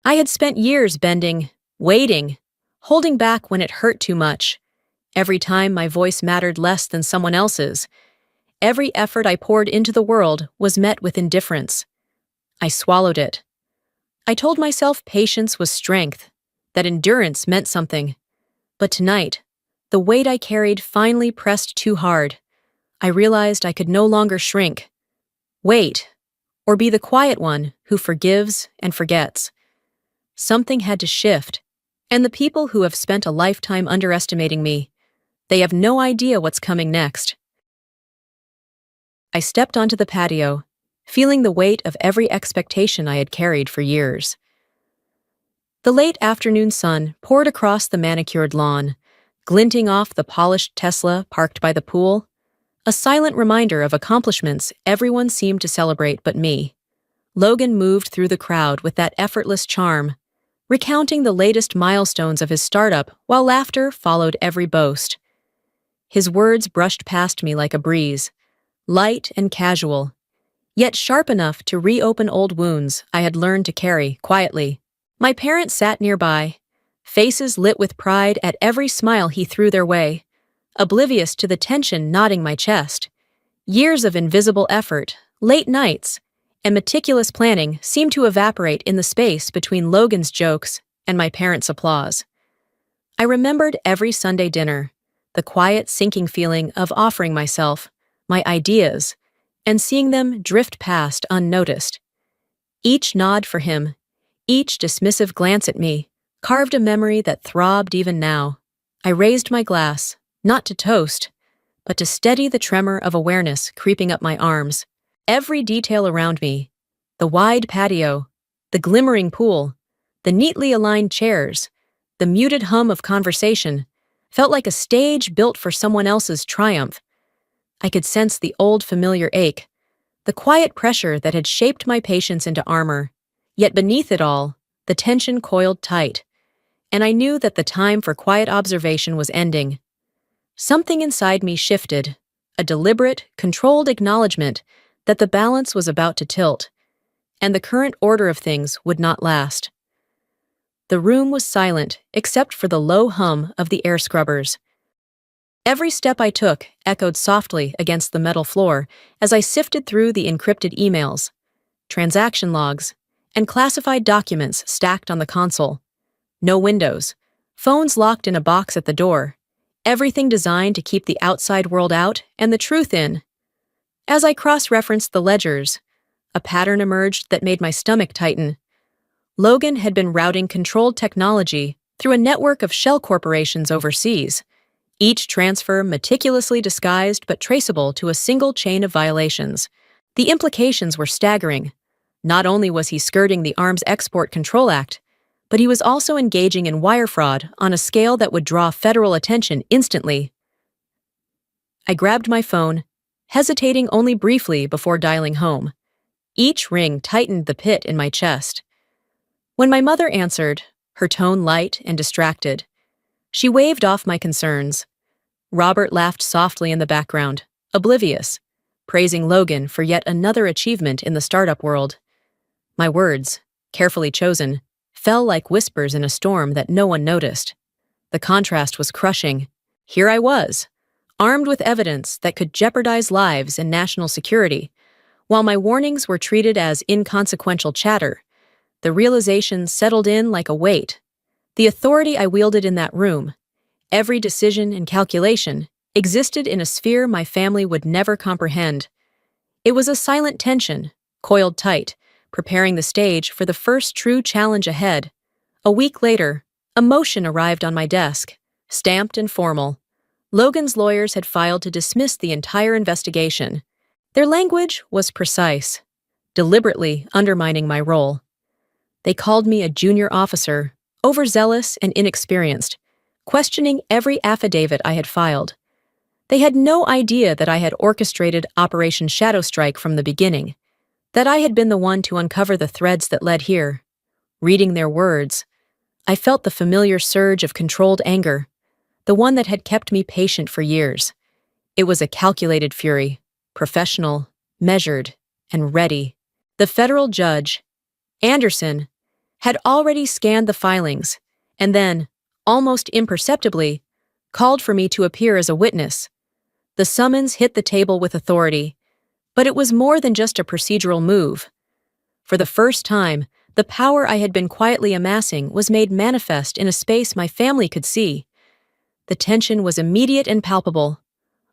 I had spent years bending, waiting, holding back when it hurt too much. Every time my voice mattered less than someone else's, every effort I poured into the world was met with indifference. I swallowed it. I told myself patience was strength, that endurance meant something. But tonight, the weight I carried finally pressed too hard. I realized I could no longer shrink, wait, or be the quiet one who forgives and forgets. Something had to shift, and the people who have spent a lifetime underestimating me, they have no idea what's coming next. I stepped onto the patio, feeling the weight of every expectation I had carried for years. The late afternoon sun poured across the manicured lawn, glinting off the polished Tesla parked by the pool, a silent reminder of accomplishments everyone seemed to celebrate but me. Logan moved through the crowd with that effortless charm, recounting the latest milestones of his startup while laughter followed every boast. His words brushed past me like a breeze, light and casual, yet sharp enough to reopen old wounds I had learned to carry quietly. My parents sat nearby, faces lit with pride at every smile he threw their way, oblivious to the tension knotting my chest. Years of invisible effort, late nights, and meticulous planning seemed to evaporate in the space between Logan's jokes and my parents' applause. I remembered every Sunday dinner, the quiet sinking feeling of offering myself, my ideas, and seeing them drift past unnoticed. Each nod for him, each dismissive glance at me, carved a memory that throbbed even now. I raised my glass, not to toast, but to steady the tremor of awareness creeping up my arms. Every detail around me, the wide patio, the glimmering pool, the neatly aligned chairs, the muted hum of conversation, felt like a stage built for someone else's triumph. I could sense the old familiar ache, the quiet pressure that had shaped my patience into armor. Yet beneath it all, the tension coiled tight, and I knew that the time for quiet observation was ending. Something inside me shifted, a deliberate, controlled acknowledgement that the balance was about to tilt, and the current order of things would not last. The room was silent except for the low hum of the air scrubbers. Every step I took echoed softly against the metal floor as I sifted through the encrypted emails, transaction logs, and classified documents stacked on the console. No windows, phones locked in a box at the door, everything designed to keep the outside world out and the truth in. As I cross-referenced the ledgers, a pattern emerged that made my stomach tighten. Logan had been routing controlled technology through a network of shell corporations overseas, each transfer meticulously disguised but traceable to a single chain of violations. The implications were staggering. Not only was he skirting the Arms Export Control Act, but he was also engaging in wire fraud on a scale that would draw federal attention instantly. I grabbed my phone, hesitating only briefly before dialing home. Each ring tightened the pit in my chest. When my mother answered, her tone light and distracted, she waved off my concerns. Robert laughed softly in the background, oblivious, praising Logan for yet another achievement in the startup world. My words, carefully chosen, fell like whispers in a storm that no one noticed. The contrast was crushing. Here I was, armed with evidence that could jeopardize lives and national security, while my warnings were treated as inconsequential chatter. The realization settled in like a weight. The authority I wielded in that room, every decision and calculation, existed in a sphere my family would never comprehend. It was a silent tension, coiled tight, preparing the stage for the first true challenge ahead. A week later, a motion arrived on my desk, stamped and formal. Logan's lawyers had filed to dismiss the entire investigation. Their language was precise, deliberately undermining my role. They called me a junior officer, overzealous and inexperienced, questioning every affidavit I had filed. They had no idea that I had orchestrated Operation Shadow Strike from the beginning, that I had been the one to uncover the threads that led here. Reading their words, I felt the familiar surge of controlled anger, the one that had kept me patient for years. It was a calculated fury, professional, measured, and ready. The federal judge, Anderson, had already scanned the filings, and then, almost imperceptibly, called for me to appear as a witness. The summons hit the table with authority, but it was more than just a procedural move. For the first time, the power I had been quietly amassing was made manifest in a space my family could see. The tension was immediate and palpable.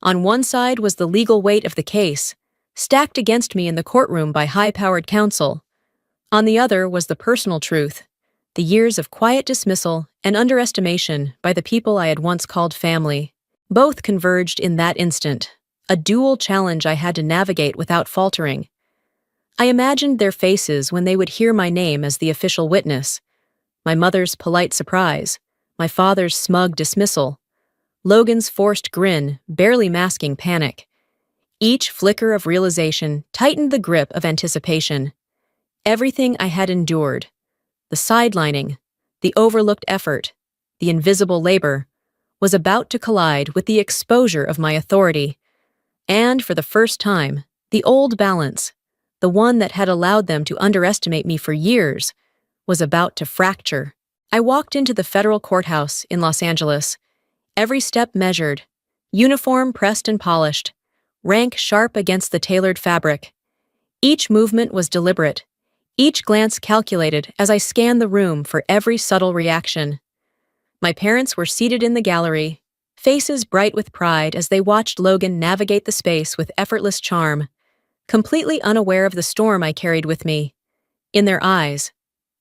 On one side was the legal weight of the case, stacked against me in the courtroom by high-powered counsel. On the other was the personal truth, the years of quiet dismissal and underestimation by the people I had once called family. Both converged in that instant, a dual challenge I had to navigate without faltering. I imagined their faces when they would hear my name as the official witness. My mother's polite surprise, my father's smug dismissal, Logan's forced grin, barely masking panic. Each flicker of realization tightened the grip of anticipation. Everything I had endured, the sidelining, the overlooked effort, the invisible labor, was about to collide with the exposure of my authority. And for the first time, the old balance, the one that had allowed them to underestimate me for years, was about to fracture. I walked into the federal courthouse in Los Angeles, every step measured, uniform pressed and polished, rank sharp against the tailored fabric. Each movement was deliberate, each glance calculated as I scanned the room for every subtle reaction. My parents were seated in the gallery, faces bright with pride as they watched Logan navigate the space with effortless charm, completely unaware of the storm I carried with me. In their eyes,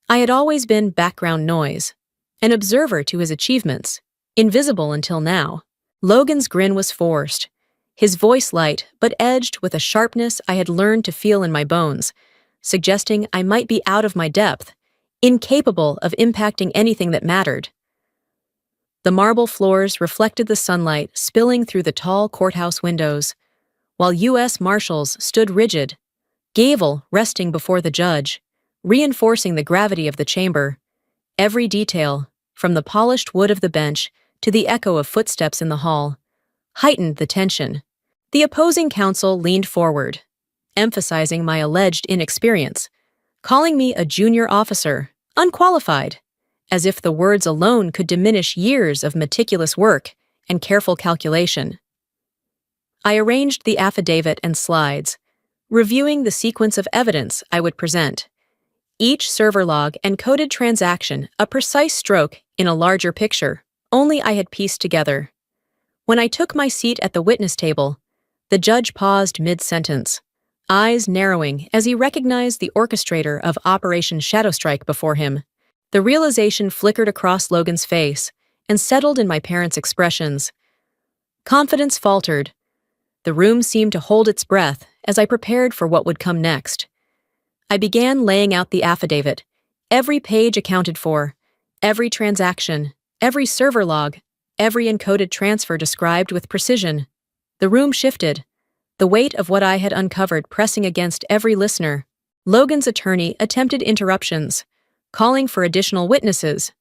I had always been background noise, an observer to his achievements, invisible until now. Logan's grin was forced, his voice light but edged with a sharpness I had learned to feel in my bones, suggesting I might be out of my depth, incapable of impacting anything that mattered. The marble floors reflected the sunlight spilling through the tall courthouse windows, while U.S. Marshals stood rigid, gavel resting before the judge, reinforcing the gravity of the chamber. Every detail, from the polished wood of the bench to the echo of footsteps in the hall, heightened the tension. The opposing counsel leaned forward, emphasizing my alleged inexperience, calling me a junior officer, unqualified, as if the words alone could diminish years of meticulous work and careful calculation. I arranged the affidavit and slides, reviewing the sequence of evidence I would present. Each server log encoded transaction, a precise stroke in a larger picture, only I had pieced together. When I took my seat at the witness table, the judge paused mid-sentence, eyes narrowing as he recognized the orchestrator of Operation Shadowstrike before him. The realization flickered across Logan's face and settled in my parents' expressions. Confidence faltered. The room seemed to hold its breath as I prepared for what would come next. I began laying out the affidavit, every page accounted for, every transaction, every server log, every encoded transfer described with precision. The room shifted, the weight of what I had uncovered pressing against every listener. Logan's attorney attempted interruptions, calling for additional witnesses,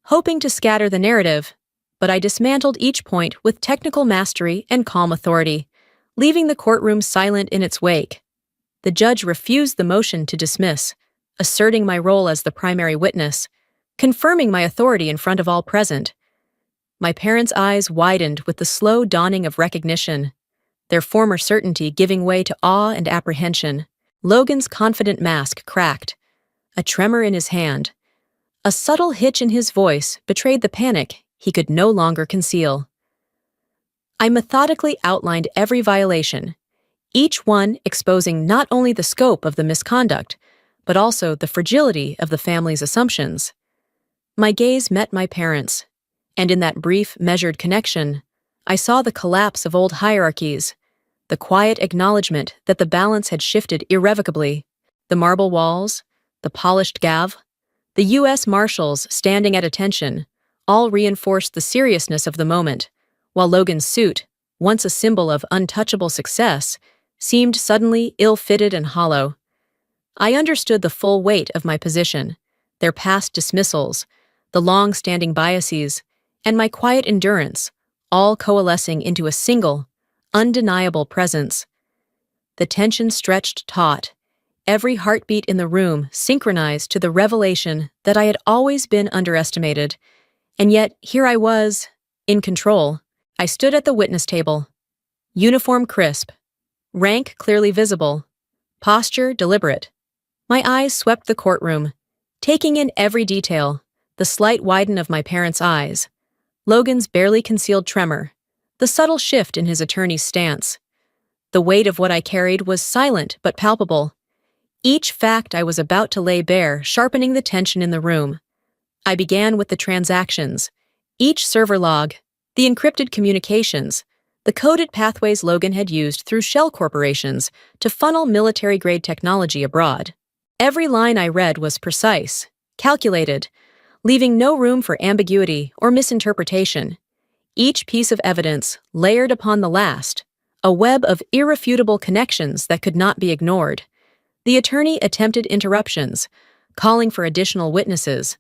hoping to scatter the narrative, but I dismantled each point with technical mastery and calm authority, leaving the courtroom silent in its wake. The judge refused the motion to dismiss, asserting my role as the primary witness, confirming my authority in front of all present. My parents' eyes widened with the slow dawning of recognition, their former certainty giving way to awe and apprehension. Logan's confident mask cracked, a tremor in his hand. A subtle hitch in his voice betrayed the panic he could no longer conceal. I methodically outlined every violation, each one exposing not only the scope of the misconduct, but also the fragility of the family's assumptions. My gaze met my parents', and in that brief, measured connection, I saw the collapse of old hierarchies, the quiet acknowledgement that the balance had shifted irrevocably. The marble walls, the polished gavel, the U.S. Marshals standing at attention, all reinforced the seriousness of the moment, while Logan's suit, once a symbol of untouchable success, seemed suddenly ill-fitted and hollow. I understood the full weight of my position, their past dismissals, the long-standing biases, and my quiet endurance, all coalescing into a single, undeniable presence. The tension stretched taut, every heartbeat in the room synchronized to the revelation that I had always been underestimated. And yet, here I was, in control. I stood at the witness table, uniform crisp, rank clearly visible, posture deliberate. My eyes swept the courtroom, taking in every detail, the slight widen of my parents' eyes, Logan's barely concealed tremor, the subtle shift in his attorney's stance. The weight of what I carried was silent but palpable, each fact I was about to lay bare sharpening the tension in the room. I began with the transactions, each server log, the encrypted communications, the coded pathways Logan had used through shell corporations to funnel military-grade technology abroad. Every line I read was precise, calculated, leaving no room for ambiguity or misinterpretation. Each piece of evidence layered upon the last, a web of irrefutable connections that could not be ignored. The attorney attempted interruptions, calling for additional witnesses,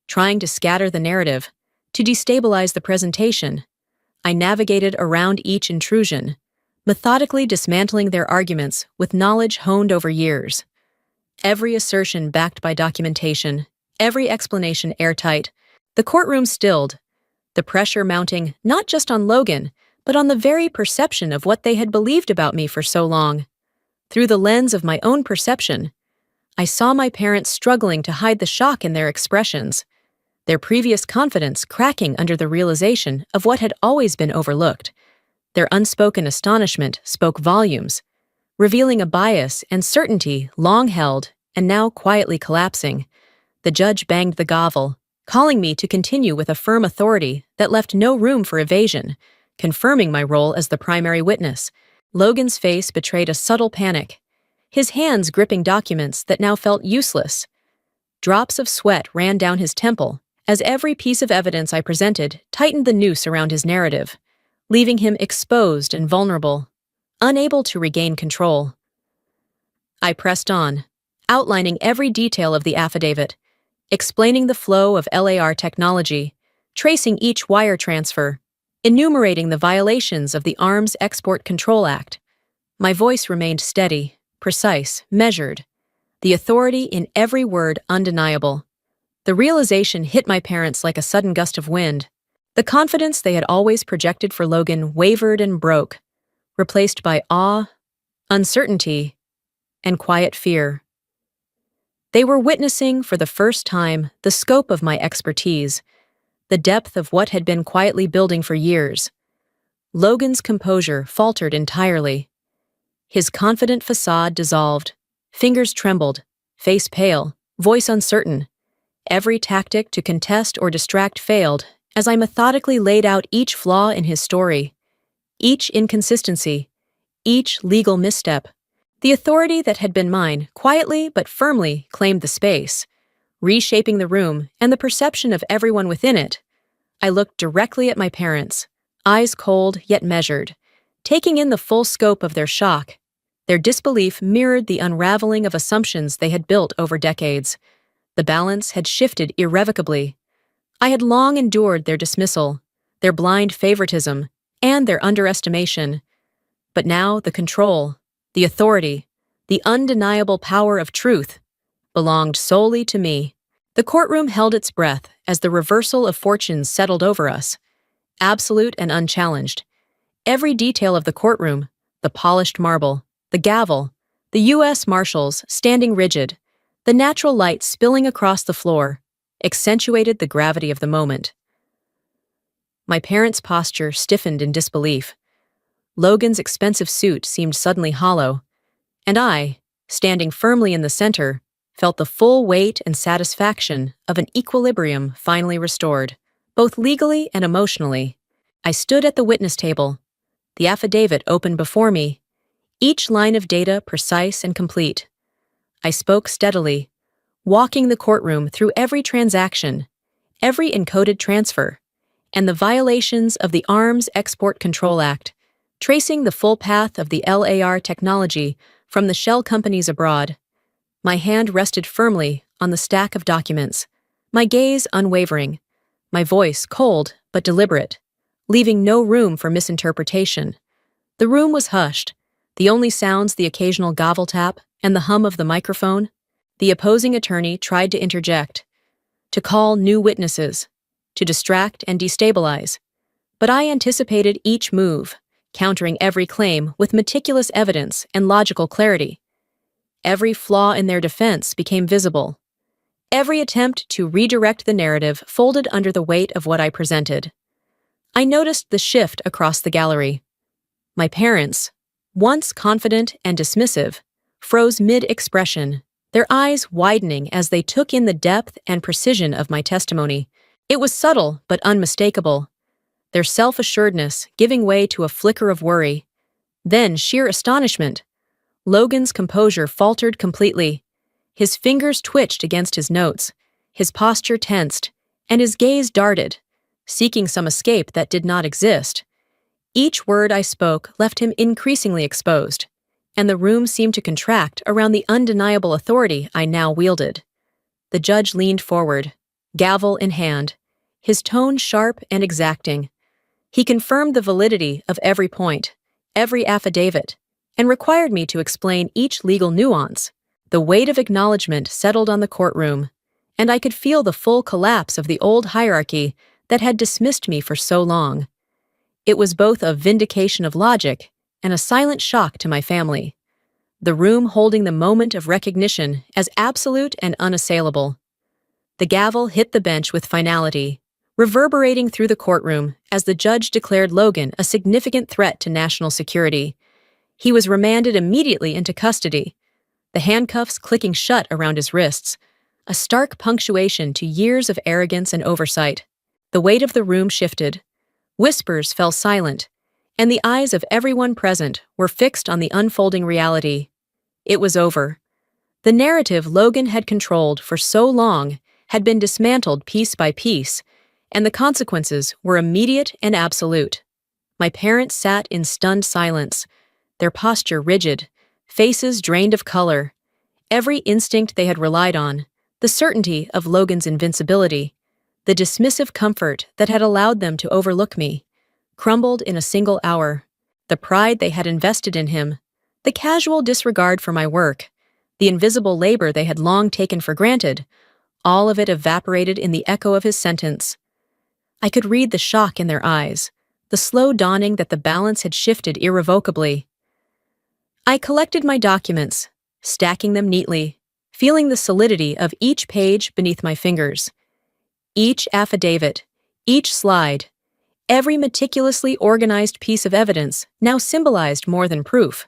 trying to scatter the narrative, to destabilize the presentation. I navigated around each intrusion, methodically dismantling their arguments with knowledge honed over years. Every assertion backed by documentation, every explanation airtight. The courtroom stilled, the pressure mounting not just on Logan, but on the very perception of what they had believed about me for so long. Through the lens of my own perception, I saw my parents struggling to hide the shock in their expressions, their previous confidence cracking under the realization of what had always been overlooked. Their unspoken astonishment spoke volumes, revealing a bias and certainty long held and now quietly collapsing. The judge banged the gavel, calling me to continue with a firm authority that left no room for evasion, confirming my role as the primary witness. Logan's face betrayed a subtle panic, his hands gripping documents that now felt useless. Drops of sweat ran down his temple as every piece of evidence I presented tightened the noose around his narrative, leaving him exposed and vulnerable, unable to regain control. I pressed on, outlining every detail of the affidavit, explaining the flow of LAR technology, tracing each wire transfer, enumerating the violations of the Arms Export Control Act. My voice remained steady, precise, measured, the authority in every word undeniable. The realization hit my parents like a sudden gust of wind. The confidence they had always projected for Logan wavered and broke, replaced by awe, uncertainty, and quiet fear. They were witnessing for the first time the scope of my expertise, the depth of what had been quietly building for years. Logan's composure faltered entirely. His confident facade dissolved, fingers trembled, face pale, voice uncertain. Every tactic to contest or distract failed as I methodically laid out each flaw in his story, each inconsistency, each legal misstep. The authority that had been mine quietly but firmly claimed the space, reshaping the room and the perception of everyone within it. I looked directly at my parents, eyes cold yet measured, taking in the full scope of their shock. Their disbelief mirrored the unraveling of assumptions they had built over decades. The balance had shifted irrevocably. I had long endured their dismissal, their blind favoritism, and their underestimation. But now the control, the authority, the undeniable power of truth belonged solely to me. The courtroom held its breath as the reversal of fortunes settled over us, absolute and unchallenged. Every detail of the courtroom, the polished marble, the gavel, the U.S. Marshals standing rigid, the natural light spilling across the floor, accentuated the gravity of the moment. My parents' posture stiffened in disbelief. Logan's expensive suit seemed suddenly hollow, and I, standing firmly in the center, felt the full weight and satisfaction of an equilibrium finally restored, both legally and emotionally. I stood at the witness table, the affidavit open before me, each line of data precise and complete. I spoke steadily, walking the courtroom through every transaction, every encoded transfer, and the violations of the Arms Export Control Act, tracing the full path of the LAR technology from the shell companies abroad. My hand rested firmly on the stack of documents, my gaze unwavering, my voice cold but deliberate, leaving no room for misinterpretation. The room was hushed, The only sounds the occasional gavel tap and the hum of the microphone. The opposing attorney tried to interject, to call new witnesses, to distract and destabilize. But I anticipated each move, countering every claim with meticulous evidence and logical clarity. Every flaw in their defense became visible. Every attempt to redirect the narrative folded under the weight of what I presented. I noticed the shift across the gallery. My parents, once confident and dismissive, froze mid-expression, their eyes widening as they took in the depth and precision of my testimony. It was subtle but unmistakable, their self-assuredness giving way to a flicker of worry. Then sheer astonishment. Logan's composure faltered completely. His fingers twitched against his notes, his posture tensed, and his gaze darted, seeking some escape that did not exist. Each word I spoke left him increasingly exposed, and the room seemed to contract around the undeniable authority I now wielded. The judge leaned forward, gavel in hand, his tone sharp and exacting. He confirmed the validity of every point, every affidavit, and required me to explain each legal nuance. The weight of acknowledgement settled on the courtroom, and I could feel the full collapse of the old hierarchy that had dismissed me for so long. It was both a vindication of logic and a silent shock to my family, the room holding the moment of recognition as absolute and unassailable. The gavel hit the bench with finality, reverberating through the courtroom as the judge declared Logan a significant threat to national security. He was remanded immediately into custody, the handcuffs clicking shut around his wrists, a stark punctuation to years of arrogance and oversight. The weight of the room shifted. Whispers fell silent, and the eyes of everyone present were fixed on the unfolding reality. It was over. The narrative Logan had controlled for so long had been dismantled piece by piece, and the consequences were immediate and absolute. My parents sat in stunned silence, their posture rigid, faces drained of color. Every instinct they had relied on, the certainty of Logan's invincibility, the dismissive comfort that had allowed them to overlook me, crumbled in a single hour. The pride they had invested in him, the casual disregard for my work, the invisible labor they had long taken for granted, all of it evaporated in the echo of his sentence. I could read the shock in their eyes, the slow dawning that the balance had shifted irrevocably. I collected my documents, stacking them neatly, feeling the solidity of each page beneath my fingers. Each affidavit, each slide, every meticulously organized piece of evidence now symbolized more than proof.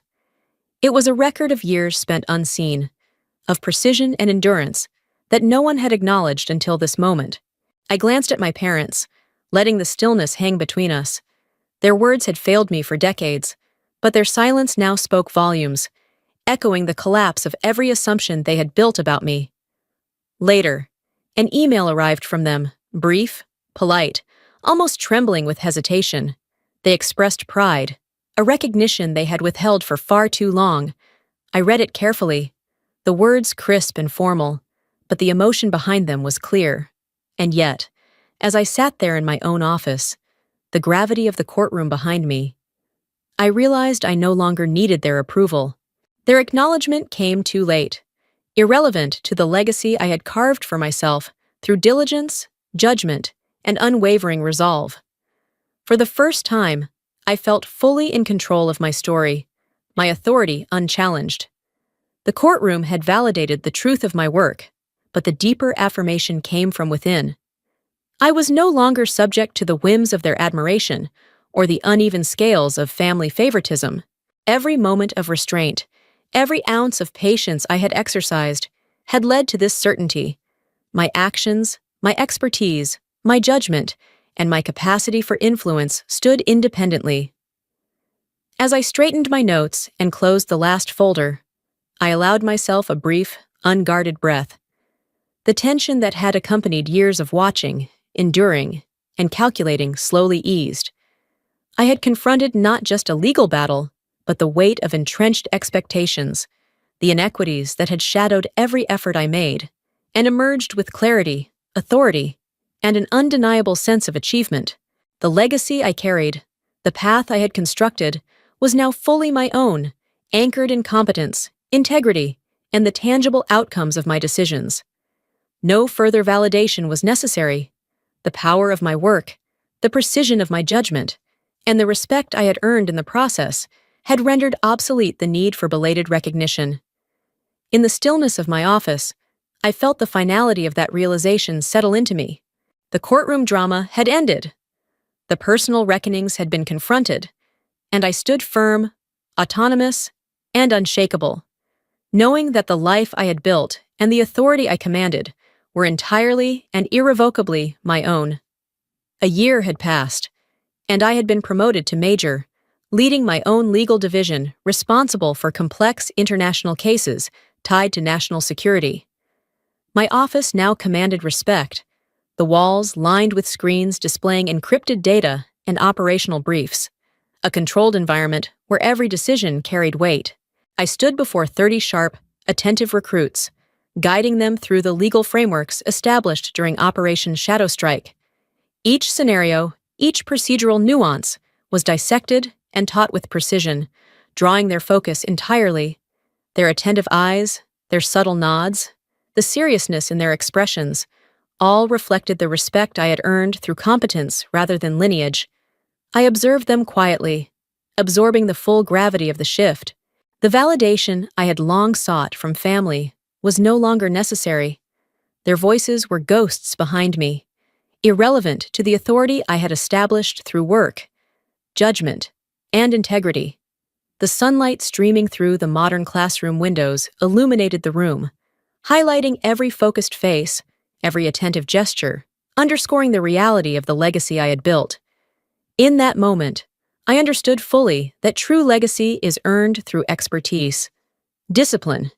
It was a record of years spent unseen, of precision and endurance that no one had acknowledged until this moment. I glanced at my parents, letting the stillness hang between us. Their words had failed me for decades, but their silence now spoke volumes, echoing the collapse of every assumption they had built about me. Later, an email arrived from them, brief, polite, almost trembling with hesitation. They expressed pride, a recognition they had withheld for far too long. I read it carefully, the words crisp and formal, but the emotion behind them was clear. And yet, as I sat there in my own office, the gravity of the courtroom behind me, I realized I no longer needed their approval. Their acknowledgement came too late, irrelevant to the legacy I had carved for myself through diligence, judgment, and unwavering resolve. For the first time, I felt fully in control of my story, my authority unchallenged. The courtroom had validated the truth of my work, but the deeper affirmation came from within. I was no longer subject to the whims of their admiration or the uneven scales of family favoritism. Every moment of restraint, every ounce of patience I had exercised had led to this certainty. My actions, my expertise, my judgment, and my capacity for influence stood independently. As I straightened my notes and closed the last folder, I allowed myself a brief, unguarded breath. The tension that had accompanied years of watching, enduring, and calculating slowly eased. I had confronted not just a legal battle, but the weight of entrenched expectations, the inequities that had shadowed every effort I made, and emerged with clarity, authority, and an undeniable sense of achievement. The legacy I carried, the path I had constructed, was now fully my own, anchored in competence, integrity, and the tangible outcomes of my decisions. No further validation was necessary. The power of my work, the precision of my judgment, and the respect I had earned in the process had rendered obsolete the need for belated recognition. In the stillness of my office, I felt the finality of that realization settle into me. The courtroom drama had ended. The personal reckonings had been confronted, and I stood firm, autonomous, and unshakable, knowing that the life I had built and the authority I commanded were entirely and irrevocably my own. A year had passed, and I had been promoted to major, leading my own legal division responsible for complex international cases tied to national security. My office now commanded respect, the walls lined with screens displaying encrypted data and operational briefs, a controlled environment where every decision carried weight. I stood before 30 sharp, attentive recruits, guiding them through the legal frameworks established during Operation Shadow Strike. Each scenario, each procedural nuance, was dissected and taught with precision, drawing their focus entirely. Their attentive eyes, their subtle nods, the seriousness in their expressions, all reflected the respect I had earned through competence rather than lineage. I observed them quietly, absorbing the full gravity of the shift. The validation I had long sought from family was no longer necessary. Their voices were ghosts behind me, irrelevant to the authority I had established through work, judgment, and integrity. The sunlight streaming through the modern classroom windows illuminated the room, highlighting every focused face, every attentive gesture, underscoring the reality of the legacy I had built. In that moment, I understood fully that true legacy is earned through expertise, discipline,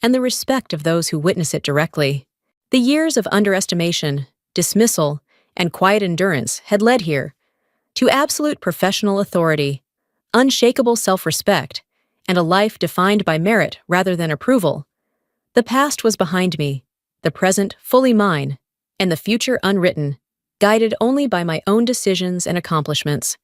and the respect of those who witness it directly. The years of underestimation, dismissal, and quiet endurance had led here to absolute professional authority, unshakable self-respect, and a life defined by merit rather than approval. The past was behind me, the present fully mine, and the future unwritten, guided only by my own decisions and accomplishments.